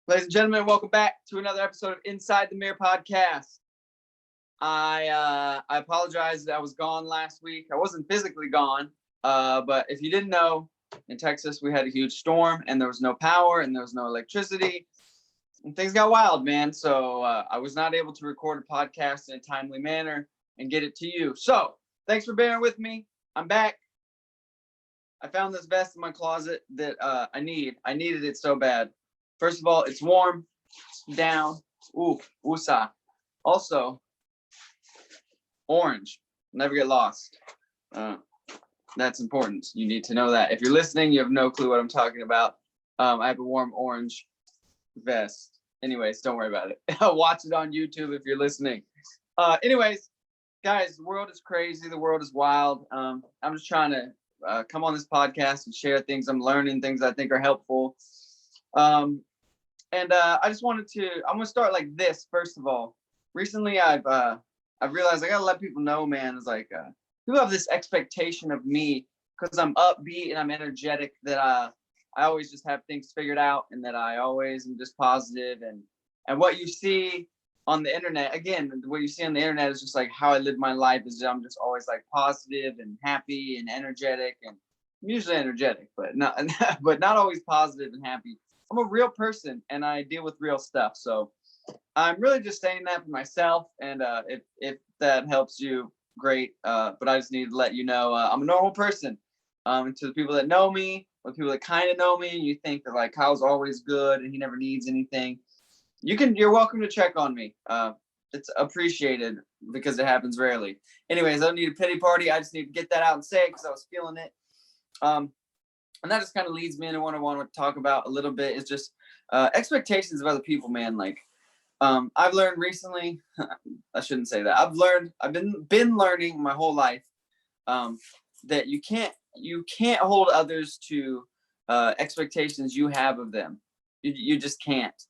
Ladies and gentlemen, welcome back to another episode of Inside the Mirror Podcast. I apologize that I was gone last week. I wasn't physically gone, but if you didn't know, in Texas we had a huge storm and there was no power and there was no electricity and things got wild, man. So I was not able to record a podcast in a timely manner and get it to you. So thanks for bearing with me. I'm back. I found this vest in my closet that I needed it so bad. First of all, it's warm, it's down. Ooh, woosah. Also, orange. Never get lost. That's important. You need to know that. If you're listening, you have no clue what I'm talking about. I have a warm orange vest. Anyways, don't worry about it. Watch it on YouTube if you're listening. Anyways, guys, the world is crazy. The world is wild. I'm just trying to come on this podcast and share things I'm learning, things I think are helpful. I just wanted to, I'm going to start like this. First of all, recently I've realized I got to let people know, man, it's like, people have this expectation of me because I'm upbeat and I'm energetic that, I always just have things figured out and that I always am just positive and what you see on the internet, again, what you see on the internet is just like how I live my life is I'm just always like positive and happy and energetic and I'm usually energetic, but not always positive and happy. I'm a real person and I deal with real stuff. So I'm really just saying that for myself. And if that helps you, great. But I just need to let you know I'm a normal person. And to the people that know me, or people that kind of know me, and you think that like Kyle's always good and he never needs anything, you're welcome to check on me. It's appreciated because it happens rarely. Anyways, I don't need a pity party. I just need to get that out and say it because I was feeling it. And that just kind of leads me into what I want to talk about a little bit is just expectations of other people, man. Like I've learned recently, I shouldn't say that. I've been learning my whole life that you can't hold others to expectations you have of them. You just can't.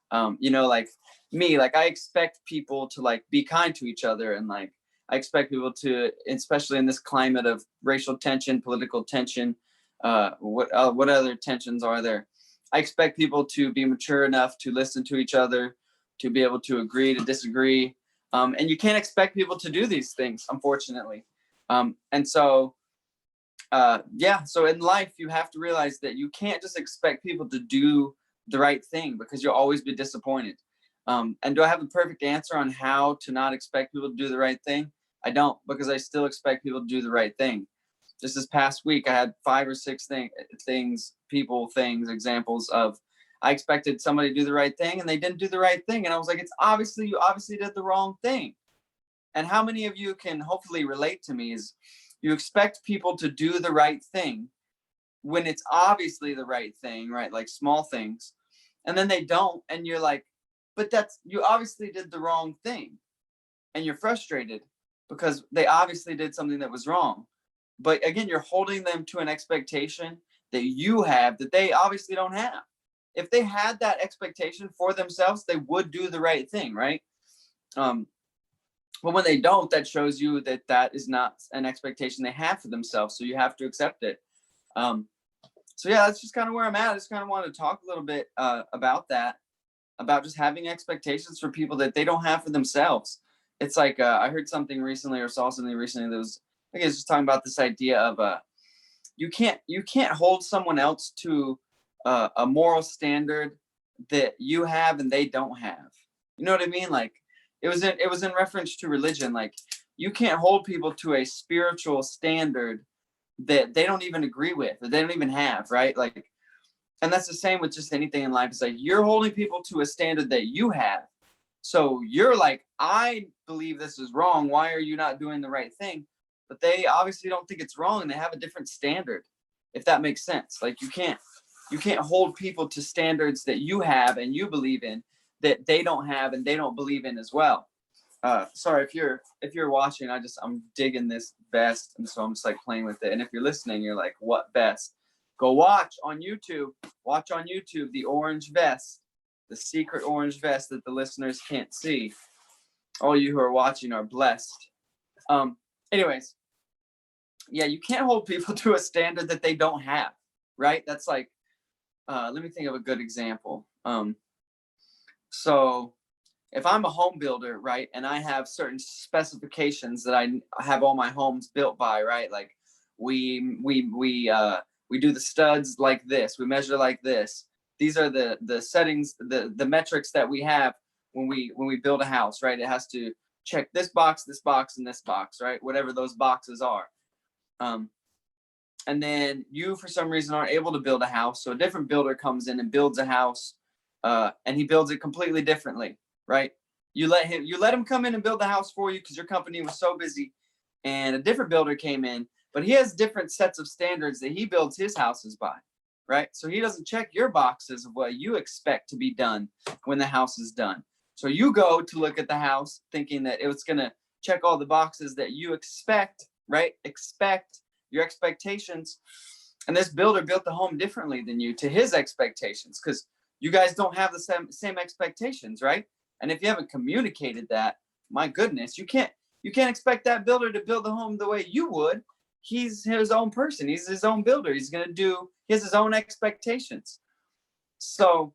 Like me, like I expect people to like be kind to each other and like I expect people to, especially in this climate of racial tension, political tension, what other tensions are there? I expect people to be mature enough to listen to each other, to be able to agree to disagree. And you can't expect people to do these things, unfortunately. So in life, you have to realize that you can't just expect people to do the right thing because you'll always be disappointed. And do I have the perfect answer on how to not expect people to do the right thing? I don't, because I still expect people to do the right thing. Just this past week, I had 5 or 6 examples of I expected somebody to do the right thing and they didn't do the right thing. And I was like, you obviously did the wrong thing. And how many of you can hopefully relate to me is you expect people to do the right thing when it's obviously the right thing, right? Like small things. And then they don't. And you're like, but you obviously did the wrong thing. And you're frustrated because they obviously did something that was wrong. But again, you're holding them to an expectation that you have that they obviously don't have. If they had that expectation for themselves, they would do the right thing, right? But when they don't, that shows you that is not an expectation they have for themselves. So you have to accept it. That's just kind of where I'm at. I just kind of want to talk a little bit about that, about just having expectations for people that they don't have for themselves. It's like I heard something recently or saw something recently that was, I guess, just talking about this idea of you can't hold someone else to a moral standard that you have and they don't have. You know what I mean? Like it was in reference to religion. Like you can't hold people to a spiritual standard that they don't even agree with, that they don't even have, right? Like, and that's the same with just anything in life. It's like you're holding people to a standard that you have. So you're like, I believe this is wrong. Why are you not doing the right thing? But they obviously don't think it's wrong and they have a different standard, if that makes sense. Like you can't hold people to standards that you have and you believe in that they don't have and they don't believe in as well. Sorry, if you're watching, I'm digging this vest, and so I'm just like playing with it. And if you're listening, you're like, what vest? Go watch on YouTube the orange vest, the secret orange vest that the listeners can't see. All you who are watching are blessed. Anyways, yeah, you can't hold people to a standard that they don't have, right? That's like, let me think of a good example. So if I'm a home builder, right, and I have certain specifications that I have all my homes built by, right, like we do the studs like this, we measure like this. These are the settings, the metrics that we have when we build a house, right? It has to check this box, and this box, right? Whatever those boxes are. And then you, for some reason, aren't able to build a house, so a different builder comes in and builds a house, and he builds it completely differently, right? You let him come in and build the house for you because your company was so busy, and a different builder came in, but he has different sets of standards that he builds his houses by, right? So he doesn't check your boxes of what you expect to be done when the house is done. So you go to look at the house thinking that it was going to check all the boxes that you expect, right? Expect your expectations. And this builder built the home differently than you to his expectations because you guys don't have the same expectations, right? And if you haven't communicated that, my goodness, you can't expect that builder to build the home the way you would. He's his own person. He's his own builder. He has his own expectations. So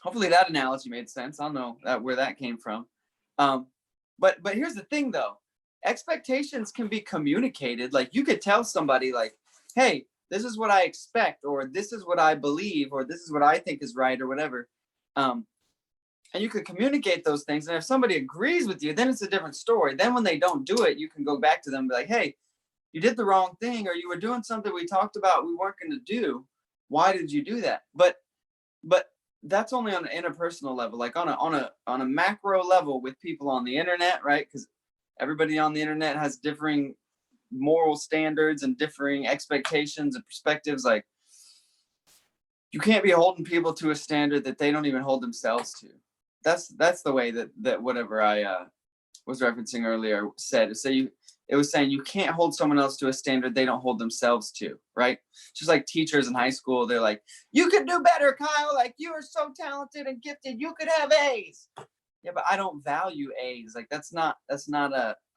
hopefully that analogy made sense. I don't know where that came from. But here's the thing though. Expectations can be communicated. Like you could tell somebody like, hey, this is what I expect, or this is what I believe, or this is what I think is right, or whatever. And you could communicate those things. And if somebody agrees with you, then it's a different story. Then when they don't do it, you can go back to them and be like, hey, you did the wrong thing, or you were doing something we talked about we weren't going to do. Why did you do that? But that's only on an interpersonal level, like on a macro level with people on the internet, right? Because everybody on the internet has differing moral standards and differing expectations and perspectives. Like you can't be holding people to a standard that they don't even hold themselves to. That's the way that whatever I was referencing earlier said. So it was saying you can't hold someone else to a standard they don't hold themselves to, right? Just like teachers in high school, they're like, you could do better, Kyle. Like you are so talented and gifted. You could have A's. Yeah, but I don't value A's. Like that's not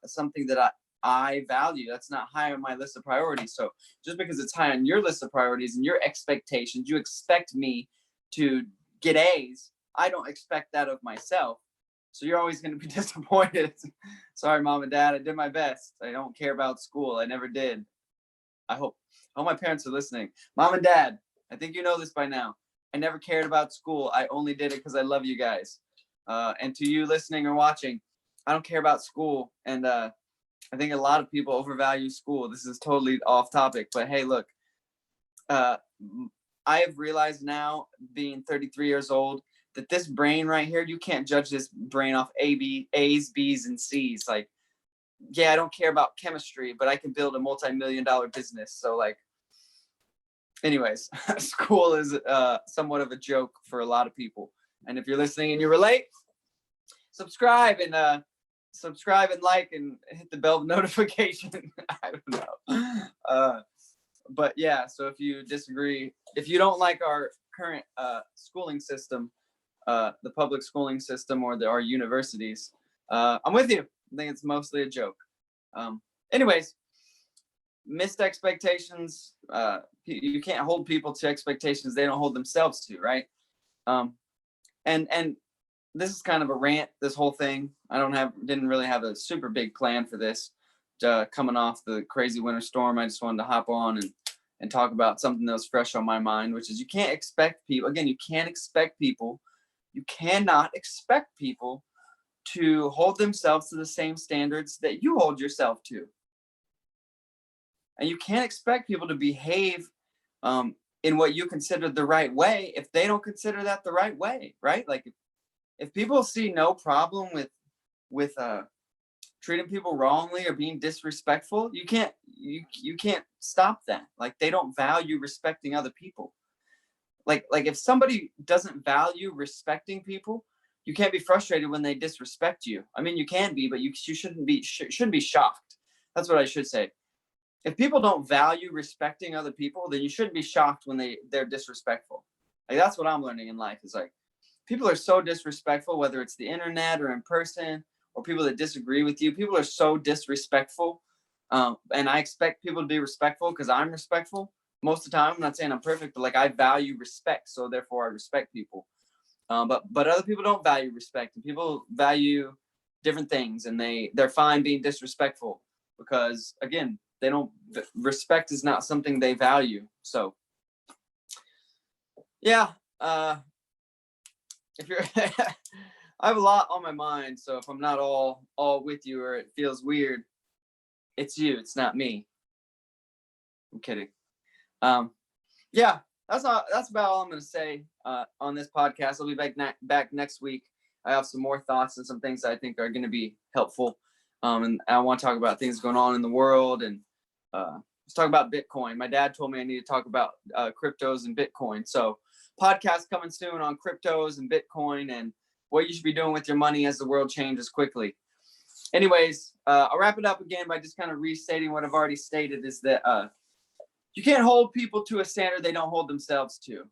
something that I value. That's not high on my list of priorities. So just because it's high on your list of priorities and your expectations, you expect me to get A's. I don't expect that of myself. So you're always going to be disappointed. Sorry, mom and dad. I did my best. I don't care about school. I never did. I hope my parents are listening. Mom and dad, I think you know this by now. I never cared about school. I only did it because I love you guys. And to you listening or watching, I don't care about school. And I think a lot of people overvalue school. This is totally off topic. But hey, look, I have realized now, being 33 years old, that this brain right here, you can't judge this brain off A's, B's, and C's. Like, yeah, I don't care about chemistry, but I can build a multi-million-dollar business. So like, anyways, school is somewhat of a joke for a lot of people. And if you're listening and you relate, subscribe and like and hit the bell notification. I don't know. But yeah, so if you disagree, if you don't like our current schooling system, the public schooling system or our universities, I'm with you. I think it's mostly a joke. Anyways, missed expectations. You can't hold people to expectations they don't hold themselves to, right? And this is kind of a rant, this whole thing. Didn't really have a super big plan for this. Coming off the crazy winter storm, I just wanted to hop on and talk about something that was fresh on my mind, which is you cannot expect people to hold themselves to the same standards that you hold yourself to. And you can't expect people to behave in what you consider the right way if they don't consider that the right way, right? Like if people see no problem with treating people wrongly or being disrespectful, you can't stop that. Like they don't value respecting other people. Like if somebody doesn't value respecting people, you can't be frustrated when they disrespect you. I mean, you can be, but you shouldn't be shocked. That's what I should say. If people don't value respecting other people, then you shouldn't be shocked when they're disrespectful. Like that's what I'm learning in life is like people are so disrespectful, whether it's the internet or in person or people that disagree with you. People are so disrespectful. And I expect people to be respectful because I'm respectful most of the time. I'm not saying I'm perfect, but like I value respect. So therefore I respect people. But other people don't value respect, and people value different things, and they're fine being disrespectful because, again, respect is not something they value. So yeah, if you're I have a lot on my mind, so if I'm not all with you or it feels weird, it's you, it's not me. I'm kidding. Yeah, that's about all I'm going to say on this podcast. I'll be back next week. I have some more thoughts and some things that I think are going to be helpful. And I want to talk about things going on in the world, and let's talk about Bitcoin. My dad told me I need to talk about cryptos and Bitcoin. So podcast coming soon on cryptos and Bitcoin and what you should be doing with your money as the world changes quickly. Anyways, I'll wrap it up again by just kind of restating what I've already stated, is that you can't hold people to a standard they don't hold themselves to.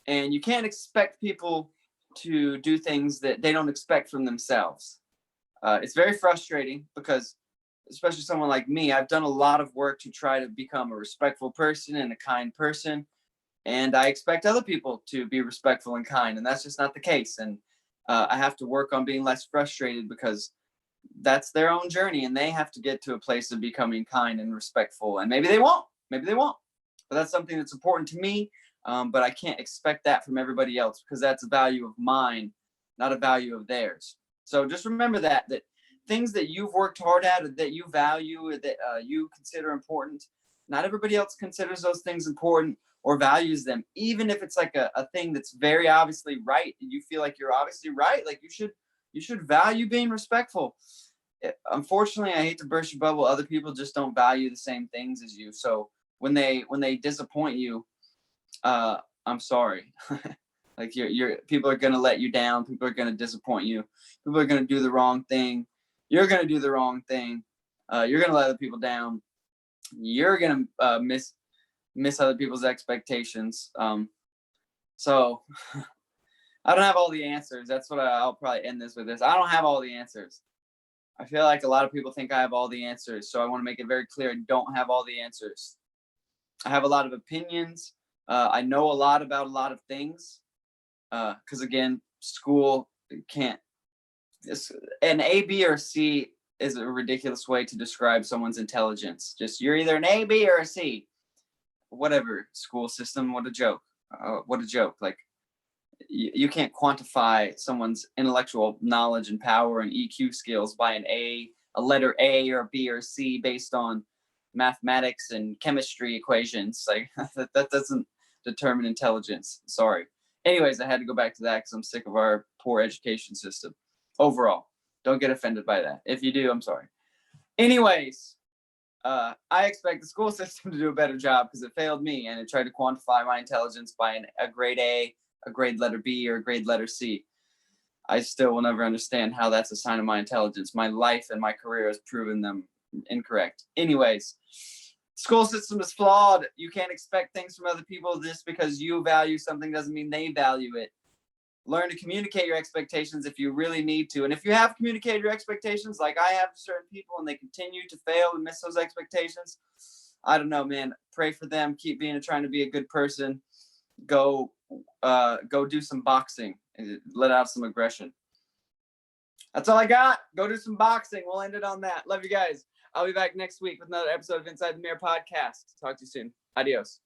And you can't expect people to do things that they don't expect from themselves. It's very frustrating because, especially someone like me, I've done a lot of work to try to become a respectful person and a kind person. And I expect other people to be respectful and kind, and that's just not the case. And I have to work on being less frustrated because that's their own journey, and they have to get to a place of becoming kind and respectful. And maybe they won't, but that's something that's important to me. But I can't expect that from everybody else, because that's a value of mine, not a value of theirs. So just remember that things that you've worked hard at, that you value, that you consider important, not everybody else considers those things important or values them. Even if it's like a thing that's very obviously right, and you feel like you're obviously right, like you should value being respectful. Unfortunately, I hate to burst your bubble, other people just don't value the same things as you. So when they disappoint you, I'm sorry. Like people are going to let you down. People are going to disappoint you. People are going to do the wrong thing. You're going to do the wrong thing. You're going to let other people down. You're going to miss other people's expectations. So I don't have all the answers. That's what I'll probably end this with. I don't have all the answers. I feel like a lot of people think I have all the answers. So I want to make it very clear, I don't have all the answers. I have a lot of opinions. I know a lot about a lot of things. Because again, school can't. An A, B, or C is a ridiculous way to describe someone's intelligence. Just, you're either an A, B, or a C. Whatever. School system, what a joke. What a joke. Like, you can't quantify someone's intellectual knowledge and power and EQ skills by a letter A or B or C based on mathematics and chemistry equations. Like, that doesn't determine intelligence. Sorry. Anyways, I had to go back to that because I'm sick of our poor education system overall. Don't get offended by that. If you do, I'm sorry. Anyways, I expect the school system to do a better job because it failed me, and it tried to quantify my intelligence by a grade A, a grade letter B, or a grade letter C. I still will never understand how that's a sign of my intelligence. My life and my career has proven them incorrect. Anyways, school system is flawed. You can't expect things from other people. Just because you value something doesn't mean they value it. Learn to communicate your expectations if you really need to. And if you have communicated your expectations, like I have to certain people, and they continue to fail and miss those expectations, I don't know, man. Pray for them. Keep trying to be a good person. Go do some boxing and let out some aggression. That's all I got. Go do some boxing. We'll end it on that. Love you guys. I'll be back next week with another episode of Inside the Mirror podcast. Talk to you soon. Adios.